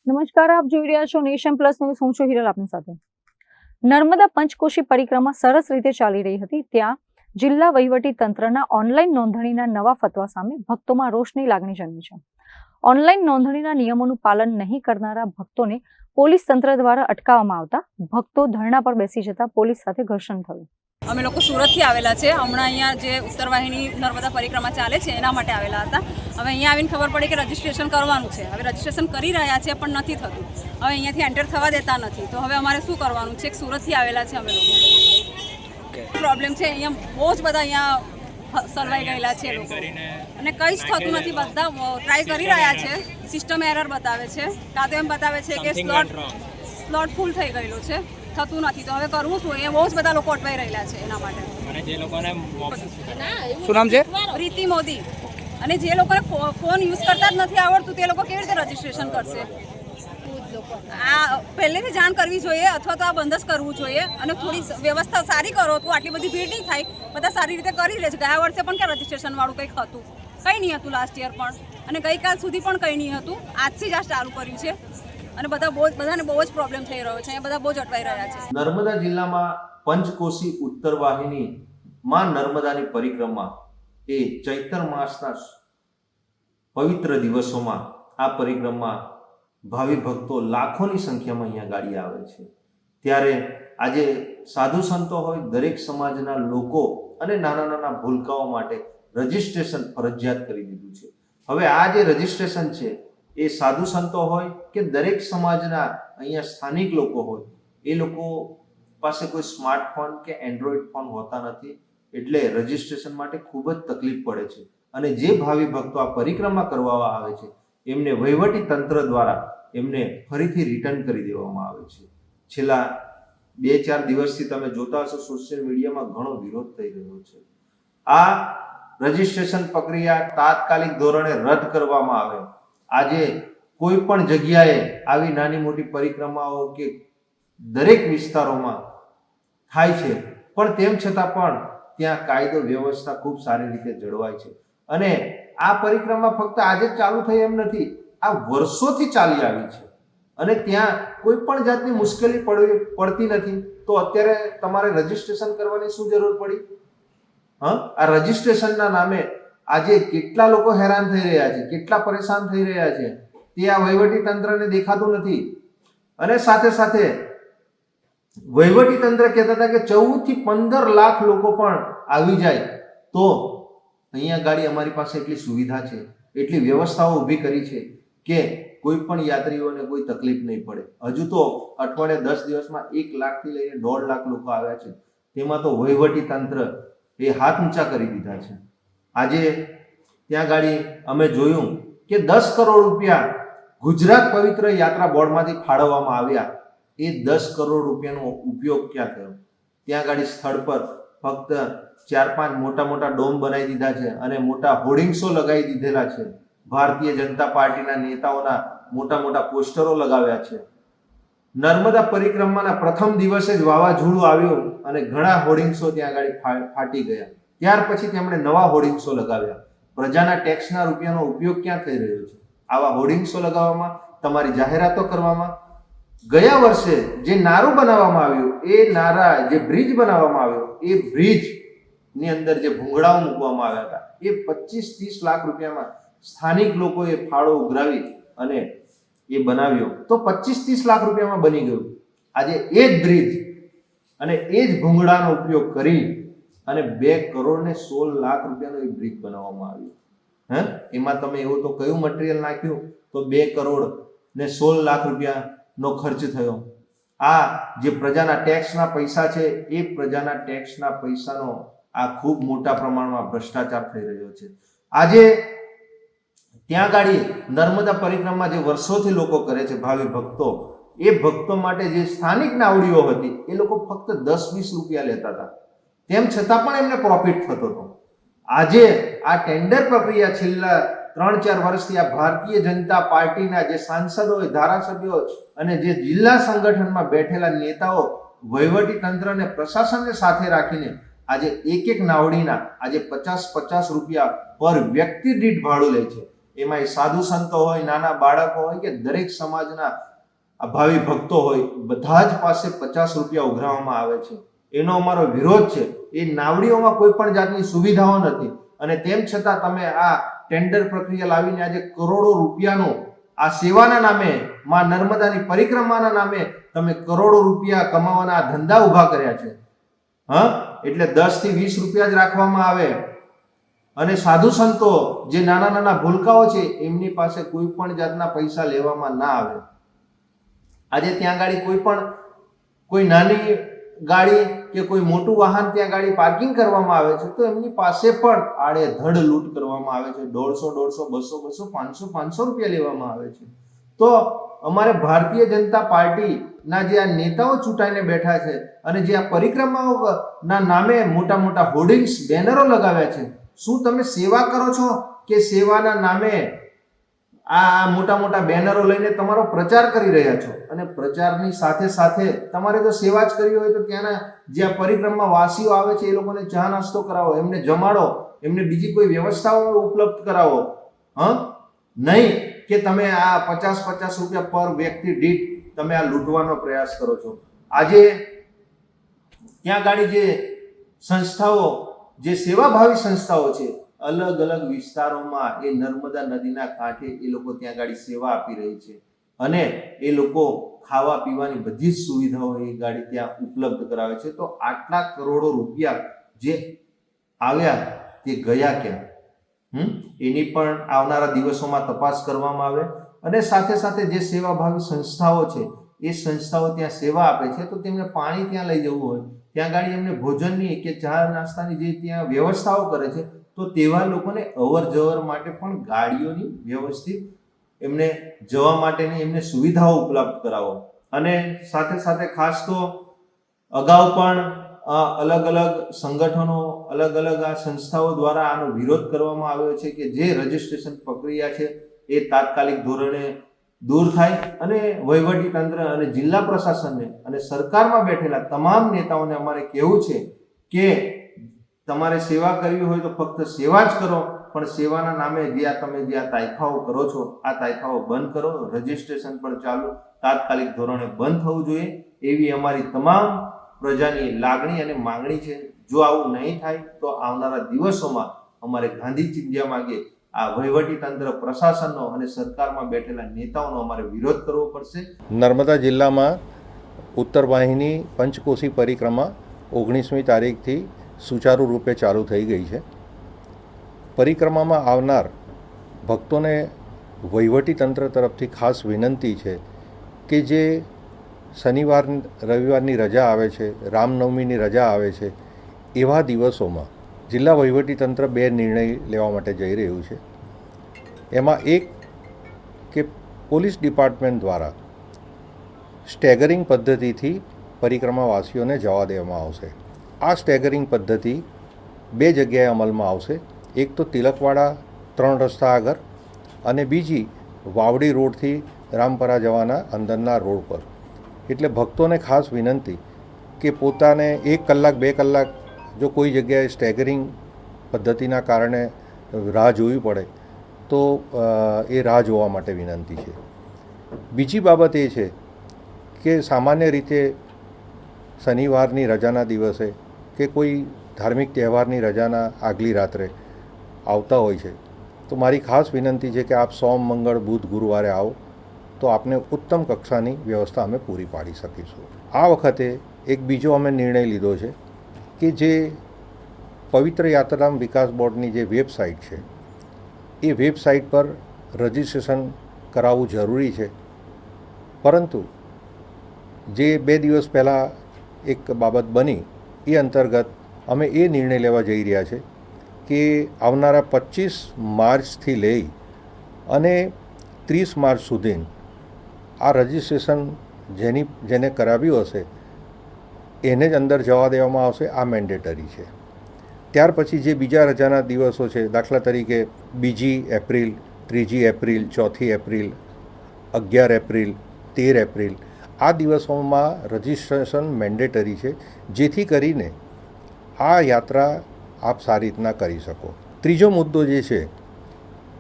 નમસ્કાર, આપ જોઈ રહ્યા છો નેશન પ્લસ ન્યૂઝ. હું છું હિરલ આપની સાથે. નર્મદા પંચકોશી પરિક્રમા સરસ રીતે ચાલી રહી હતી ત્યાં જિલ્લા વહીવટી તંત્રના ઓનલાઈન નોંધણીના નવા ફતવા સામે ભક્તોમાં રોષની લાગણી જન્મી છે. ઓનલાઈન નોંધણીના નિયમોનું પાલન નહીં કરનારા ભક્તોને પોલીસ તંત્ર દ્વારા અટકાવવામાં આવતા ભક્તો ધરણા પર બેસી જતા પોલીસ સાથે ઘર્ષણ થયું. અમે લોકો સુરતથી આવેલા છે. હમણાં અહીંયા જે ઉત્તર વાહિની નર્મદા પરિક્રમા ચાલે છે એના માટે આવેલા હતા. હવે અહીંયા આવીને ખબર પડી કે રજીસ્ટ્રેશન કરવાનું છે. હવે રજીસ્ટ્રેશન કરી રહ્યા છે પણ નથી થતું. હવે અહીંયાથી એન્ટર થવા દેતા નથી. તો હવે અમારે શું કરવાનું છે? સુરતથી આવેલા છે અમે લોકો. પ્રોબ્લેમ છે અહીંયા, બહુ જ બધા અહીંયા સલવાઈ ગયેલા છે લોકો અને કંઈ જ થતું નથી. બધા ટ્રાય કરી રહ્યા છે, સિસ્ટમ એરર બતાવે છે. કાં તો એમ બતાવે છે કે સ્લોટ ફૂલ થઈ ગયેલો છે, થતું નથી. તો હવે કરવું શું? એ બહુ જ બધા લોકો અટવાઈ રહેલા છે એના માટે. અને જે લોકોને શું નામ છે? પ્રીતિ મોદી. અને જે લોકોને ફોન યુઝ કરતા જ નથી આવડતું તે લોકો કેવી રીતે રજીસ્ટ્રેશન કરશે? આ પહેલેથી જાણ કરવી જોઈએ અથવા તો આ બંધ જ કરવું જોઈએ અને થોડી વ્યવસ્થા સારી કરો તો આટલી બધી ભીડ નહીં થાય. બધા સારી રીતે કરી લે છે. ગયા વર્ષે પણ ક્યાં રજીસ્ટ્રેશન વાળું કંઈક હતું? કંઈ નહીં હતું લાસ્ટ યર પણ, અને ગઈકાલ સુધી પણ કંઈ નહીં હતું. આજથી જ આ ચાલુ કર્યું છે અને બધાને બહુ જ પ્રોબ્લેમ થઈ રહ્યો છે. બધા બહુ જ અટવાઈ રહ્યા છે. નર્મદા જિલ્લામાં પંચકોશી ઉત્તર વાહિની માં નર્મદાની પરિક્રમા એ ચૈત્ર માસના પવિત્ર દિવસોમાં આ પરિક્રમા ભાવિ ભક્તો લાખોની સંખ્યામાં અહીંયા ગાડી આવે છે. ત્યારે આજે સાધુ સંતો હોય, દરેક સમાજના લોકો અને નાના નાના ભૂલકાઓ માટે રજીસ્ટ્રેશન ફરજિયાત કરી દીધું છે. હવે આ જે રજીસ્ટ્રેશન છે એ સાધુ સંતો હોય કે દરેક સમાજના અહીંયા સ્થાનિક લોકો હોય, એ લોકો પાસે કોઈ સ્માર્ટફોન કે એન્ડ્રોઈડ ફોન હોતા નથી. એટલે રજીસ્ટ્રેશન માટે ખૂબ જ તકલીફ પડે છે. અને જે ભાવિ ભક્તો આ પરિક્રમા કરવા આવે છે એમને વહીવટી તંત્ર દ્વારા એમને ફરીથી રિટર્ન કરી દેવામાં આવે છે. છેલ્લા 2-4 દિવસથી તમે જોતા હશો સોશિયલ મીડિયામાં ઘણો વિરોધ થઈ રહ્યો છે. આ રજીસ્ટ્રેશન પ્રક્રિયા તાત્કાલિક ધોરણે રદ કરવામાં આવે. આજે કોઈ પણ જગ્યાએ આવી નાની મોટી પરિક્રમાઓ કે દરેક વિસ્તારોમાં થાય છે, પણ તેમ છતાં પણ ત્યાં કાયદો વ્યવસ્થા ખૂબ સારી રીતે જળવાય છે. અને આ પરિક્રમા ફક્ત આજે જ ચાલુ થઈ એમ નથી, આ વર્ષોથી ચાલી આવી છે અને ત્યાં કોઈ પણ જાતની મુશ્કેલી પડતી નથી. તો અત્યારે તમારે રજીસ્ટ્રેશન કરવાની શું જરૂર પડી? આ રજીસ્ટ્રેશનના નામે આજે કેટલા લોકો હેરાન થઈ રહ્યા છે, કેટલા પરેશાન થઈ રહ્યા છે તે આ વહીવટી તંત્રને દેખાતું નથી. અને સાથે સાથે વહીવટી તંત્ર કહેતા હતા કે 14 થી 15 લાખ લોકો પણ આવી જાય તો અહીંયા ગાડી અમારી પાસે એટલી સુવિધા છે, એટલી વ્યવસ્થાઓ ઊભી કરી છે કે કોઈ પણ યાત્રીઓને કોઈ તકલીફ નહીં પડે. હજુ તો અઠવાડિયે 10 દિવસમાં 1 લાખથી લઈને 1.5 લાખ લોકો આવ્યા છે. તેમાં તો વહીવટી તંત્ર એ હાથ ઊંચા કરી દીધા છે. આજે ત્યાં ગાડી અમે જોયું કે 10 કરોડ રૂપિયા ગુજરાત પવિત્ર યાત્રા બોર્ડમાંથી ફાળવવામાં આવ્યા. એ 10 કરોડ રૂપિયાનો ઉપયોગ ક્યાં થયો? ત્યાં ગાડી સ્થળ પર ફક્ત 4-5 મોટા મોટા ડોમ બનાવી દીધા છે અને મોટા હોર્ડિંગ્સો લગાવી દીધેલા છે. ભારતીય જનતા પાર્ટીના નેતાઓના મોટા મોટા પોસ્ટરો લગાવ્યા છે. નર્મદા પરિક્રમાના પ્રથમ દિવસે જ વાવાઝોડું આવ્યું અને ઘણા હોર્ડિંગ્સો ત્યાં આગળ ફાટી ગયા. ત્યાર પછી તેમણે નવા હોર્ડિંગ્સો લગાવ્યા. પ્રજાના ટેક્સના રૂપિયાનો ઉપયોગ ક્યાં થઈ રહ્યો છે? આવા હોર્ડિંગ્સો લગાવવામાં, તમારી જાહેરાતો કરવામાં. ગયા વર્ષે જે નારું બનાવવામાં આવ્યું, એ નારા જે બ્રિજ બનાવવામાં આવ્યો, એ બ્રિજ ની અંદર જે ભૂંગળાઓ મૂકવામાં આવ્યા હતા એ 25-30 લાખ રૂપિયામાં સ્થાનિક લોકોએ ફાળો ઉઘરાવી અને એ બનાવ્યો તો 25-30 લાખ રૂપિયામાં બની ગયું. આજે એ જ બ્રિજ અને એ જ ભૂંગળાનો ઉપયોગ કરી અને 2 કરોડ ને 16 લાખ રૂપિયાનો એ બ્રિજ બનાવવામાં આવ્યો. એમાં તમે એવું તો કયું મટીરિયલ નાખ્યું તો 2 કરોડ ને 16 લાખ રૂપિયાનો ખર્ચ થયો. આ જે પ્રજાના ટેક્સના પૈસા છે એ પ્રજાના ટેક્સના પૈસાનો આ ખૂબ મોટા પ્રમાણમાં ભ્રષ્ટાચાર થઈ રહ્યો છે. આજે ત્યાં ગાડી નર્મદા પરિક્રમા જે વર્ષોથી લોકો કરે છે ભાવિ ભક્તો, એ ભક્તો માટે જે સ્થાનિક નાવડીઓ હતી એ લોકો ફક્ત 10-20 રૂપિયા લેતા હતા. તેમ છતાં પણ એમને પ્રોફિટ થતો હતો. આજે આ ટેન્ડર પ્રક્રિયા છેલ્લા 3-4 વર્ષથી આ ભારતીય જનતા પાર્ટીના જે સાંસદો હોય, ધારાસભ્યો અને જે જિલ્લા સંગઠનમાં બેઠેલા નેતાઓ વહીવટી તંત્ર અને પ્રશાસનને સાથે રાખીને આજે એક નાવડીના આજે 50-50 રૂપિયા પર વ્યક્તિ દીઠ ભાડું લે છે. એમાં સાધુ સંતો હોય, નાના બાળકો હોય કે દરેક સમાજના ભાવિ ભક્તો હોય, બધા જ પાસે 50 રૂપિયા ઉઘરાવવામાં આવે છે. એનો અમારો વિરોધ છે. એ નાવડીઓમાં કોઈ પણ જાતની સુવિધાઓ નથી અને તેમ છતાં તમે આ ટેન્ડર પ્રક્રિયા લાવીને આજે કરોડો રૂપિયાનો આ સેવાના નામે, માં નર્મદાની પરિક્રમાના નામે તમે કરોડો રૂપિયા કમાવાના ધંધા ઊભા કર્યા છે. એટલે 10 થી 20 રૂપિયા જ રાખવામાં આવે અને સાધુ સંતો જે નાના નાના ભૂલકાઓ છે એમની પાસે કોઈ પણ જાતના પૈસા લેવામાં ના આવે. આજે ત્યાં ગાડી કોઈ નાની ગાડી કે કોઈ મોટું વાહન ત્યાં ગાડી પાર્કિંગ કરવામાં આવે છે તો એમની પાસે પણ આડેધડ લૂંટ કરવામાં આવે છે. 150, 200, 500 રૂપિયા લેવામાં આવે છે. તો અમારે ભારતીય જનતા પાર્ટીના જે આ નેતાઓ ચૂંટાઈને બેઠા છે અને જે આ પરિક્રમાઓના નામે મોટા મોટા હોર્ડિંગ્સ, બેનરો લગાવ્યા છે, શું તમે સેવા કરો છો કે સેવાના નામે આ મોટા મોટા બેનરો લઈને તમારો પ્રચાર કરી રહ્યા છો? અને પ્રચારની સાથે સાથે તમારે તો સેવા જ કરવી હોય તો ત્યાંના જે આ પરિક્રમા વાસીઓ આવે છે એ લોકોને ચા નાસ્તો કરાવો, એમને જમાડો, એમને બીજી કોઈ વ્યવસ્થાઓ ઉપલબ્ધ કરાવો. નહીં કે તમે આ 50 રૂપિયા પર વ્યક્તિ દીઠ તમે આ લૂંટવાનો પ્રયાસ કરો છો. આજે ત્યાં ગાડી જે સંસ્થાઓ, જે સેવાભાવી સંસ્થાઓ છે, અલગ અલગ વિસ્તારોમાં એ નર્મદા નદીના કાંઠે એ લોકો ત્યાં ગાડી સેવા આપી રહી છે અને એ લોકો ખાવા પીવાની બધી જ સુવિધાઓ એ ગાડી ત્યાં ઉપલબ્ધ કરાવે છે. તો આટલા કરોડો રૂપિયા જે આવ્યા તે ગયા ક્યાં? એની પણ આવનારા દિવસોમાં તપાસ કરવામાં આવે અને સાથે સાથે જે સેવાભાવી સંસ્થાઓ છે એ સંસ્થાઓ ત્યાં સેવા આપે છે તો તેમને પાણી ત્યાં લઈ જવું હોય, ત્યાં ગાડી એમને ભોજનની કે ચા નાસ્તાની જે ત્યાં વ્યવસ્થાઓ કરે છે તો તેવા લોકોને અવર જવર માટે પણ ગાડીઓની વ્યવસ્થિત એમને જવા માટેની એમને સુવિધાઓ ઉપલબ્ધ કરાવો. અને સાથે સાથે ખાસ તો અગાઉ પણ અલગ અલગ સંગઠનો, અલગ અલગ આ સંસ્થાઓ દ્વારા આનો વિરોધ કરવામાં આવ્યો છે કે જે રજીસ્ટ્રેશન પ્રક્રિયા છે એ તાત્કાલિક ધોરણે દૂર થાય અને વહીવટી તંત્ર અને જિલ્લા પ્રશાસનને અને સરકારમાં બેઠેલા તમામ નેતાઓને અમારે કહેવું છે કે તમારે સેવા કરવી હોય તો ફક્ત સેવા જ કરો, પણ સેવાના નામે તમે જે આ તાઇફાઓ કરો છો આ તાઇફાઓ બંધ કરો. રજીસ્ટ્રેશન પણ ચાલુ તાત્કાલિક ધોરણે બંધ થવું જોઈએ એવી અમારી તમામ પ્રજાની લાગણી અને માંગણી છે. જો આવું નહીં થાય તો આવનારા દિવસોમાં અમારે ગાંધી ચિંધ્યા માગે આ વહીવટી તંત્ર, પ્રશાસનનો અને સરકારમાં બેઠેલા નેતાઓનો અમારે વિરોધ કરવો પડશે. નર્મદા જિલ્લામાં ઉત્તર વાહિની પંચકોશી પરિક્રમા 19મી તારીખથી સુચારુ રૂપે ચાલુ થઈ ગઈ છે. પરિક્રમામાં આવનાર ભક્તોને વહીવટી તંત્ર તરફથી ખાસ વિનંતી છે કે જે શનિવાર રવિવારની રજા આવે છે, રામનવમીની રજા આવે છે, એવા દિવસોમાં જિલ્લા વહીવટી તંત્ર 2 નિર્ણય લેવા માટે જઈ રહ્યું છે. એમાં એક કે પોલીસ ડિપાર્ટમેન્ટ દ્વારા સ્ટેગરિંગ પદ્ધતિથી પરિક્રમાવાસીઓને જવા દેવામાં આવશે. આ સ્ટેગરિંગ પદ્ધતિ 2 જગ્યાએ અમલમાં આવશે. એક તો તિલકવાડા 3 રસ્તા આગળ અને બીજી વાવડી રોડથી રામપરા જવાના અંદરના રોડ પર. એટલે ભક્તોને ખાસ વિનંતી કે પોતાને 1 કલાક 2 કલાક જો કોઈ જગ્યાએ સ્ટેગરિંગ પદ્ધતિના કારણે રાહ જોવી પડે તો એ રાહ જોવા માટે વિનંતી છે. બીજી બાબત એ છે કે સામાન્ય રીતે શનિવારની રજાના દિવસે કે કોઈ ધાર્મિક તહેવારની રજાના આગલી રાત્રે આવતા હોય છે તો મારી ખાસ વિનંતી છે કે આપ સોમ, મંગળ, બુધ, ગુરુવારે આવો તો આપને ઉત્તમ કક્ષાની વ્યવસ્થા અમે પૂરી પાડી શકીશું. આ વખતે એક બીજો અમે નિર્ણય લીધો છે કે જે પવિત્ર યાત્રાધામ વિકાસ બોર્ડની જે વેબસાઇટ છે એ વેબસાઇટ પર રજિસ્ટ્રેશન કરાવવું જરૂરી છે. પરંતુ જે 2 દિવસ પહેલાં એક બાબત બની એ અંતર્ગત અમે એ નિર્ણય લેવા જઈ રહ્યા છે કે આવનારા 25 માર્ચથી લઈ અને 30 માર્ચ સુધી આ રજિસ્ટ્રેશન જેને કરાવ્યું હશે એને જ અંદર જવા દેવામાં આવશે. આ મેન્ડેટરી છે. ત્યાર પછી જે બીજા રજાના દિવસો છે, દાખલા તરીકે 2 April, 3 April, 4 April, 11 April, 13 April, આ દિવસોમાં રજિસ્ટ્રેશન મેન્ડેટરી છે, જેથી કરીને આ યાત્રા આપ સારી રીતના કરી શકો. ત્રીજો મુદ્દો જે છે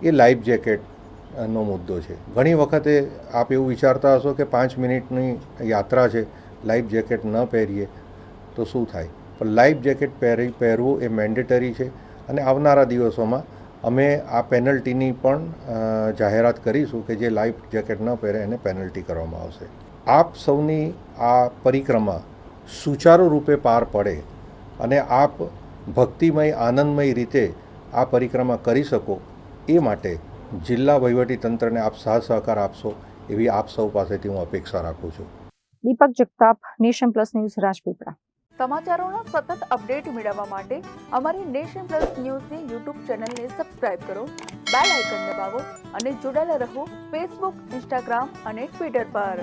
એ લાઈફ જેકેટનો મુદ્દો છે. ઘણી વખતે આપ એવું વિચારતા હશો કે 5 મિનિટની યાત્રા છે, લાઈફ જેકેટ ન પહેરીએ તો શું થાય, પણ લાઈફ જેકેટ પહેરવું એ મેન્ડેટરી છે અને આવનારા દિવસોમાં અમે આ પેનલ્ટીની પણ જાહેરાત કરીશું કે જે લાઈફ જેકેટ ન પહેરે એને પેનલ્ટી કરવામાં આવશે. આપ સૌની આ પરિક્રમા સુચારુ રૂપે પાર પડે અને આપ ભક્તિમય આનંદમય રીતે આ પરિક્રમા કરી શકો એ માટે જિલ્લા વહીવટીતંત્રને આપ સાથ સહકાર આપશો એવી આપ સૌ પાસેથી હું અપેક્ષા રાખું છું. Deepak Jagtap, nation plus news, Rajpipla. સમાચારોનો સતત અપડેટ મેળવવા માટે અમારી નેશન પ્લસ ન્યૂઝની યુટ્યુબ ચેનલને સબસ્ક્રાઇબ કરો, બેલ આઇકન દબાવો અને જોડાયેલા રહો ફેસબુક, ઇન્સ્ટાગ્રામ અને ટ્વિટર પર.